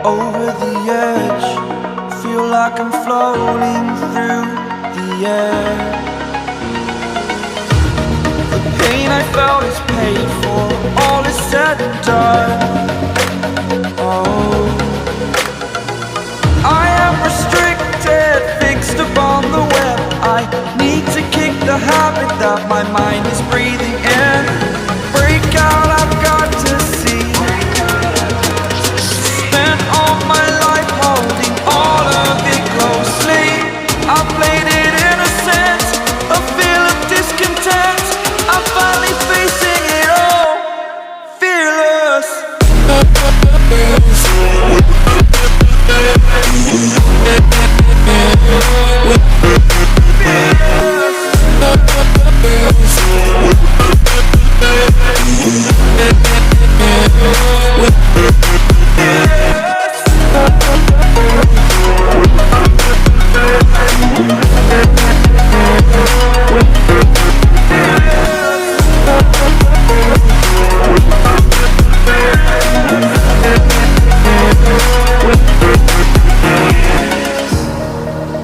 Over the edge, feel like I'm floating through the air. The pain I felt is paid for, all is said and done. Oh, I am restricted, fixed upon the web. I need to kick the habit that my mind is breathing in. Break out, I've got to see. Spent all my life holding all of it closely. I played it innocent, a feel of discontent. I'm finally facing it all, fearless.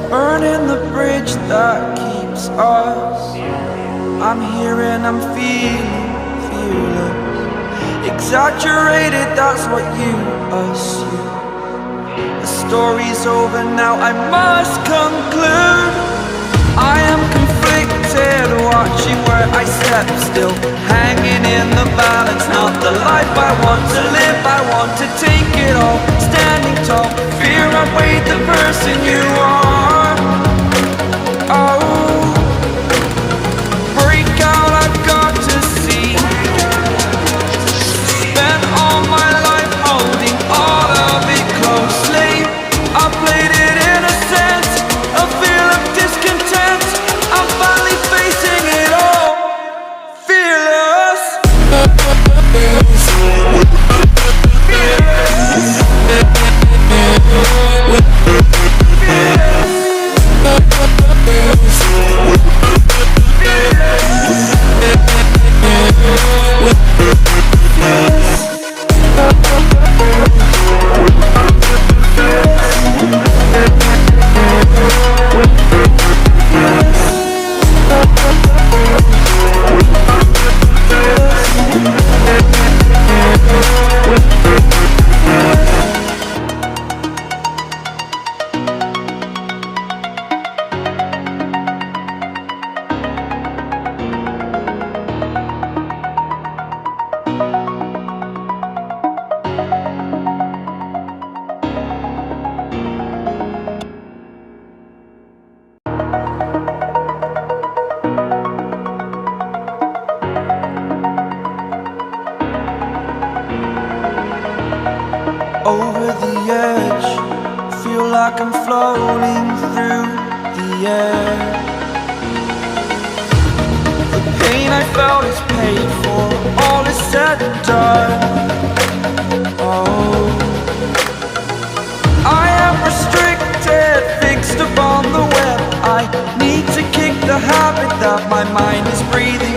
Burning the bridge that keeps us. I'm here and I'm feeling fearless. Exaggerated, that's what you assume. The story's over now, I must conclude. I am conflicted, watching where I step still, hanging in the balance. Not the life I want to live, I want to take it all. Standing tall, fear outweighed the person you are. Oh, break out, I've got to see. Spent all my life holding all of it closely. I played it innocent, a feel of discontent. I'm finally facing it all, fearless. Over the edge, feel like I'm floating through the air. The pain I felt is paid for, all is said and done. Oh, I am restricted, fixed upon the web. I need to kick the habit that my mind is breathing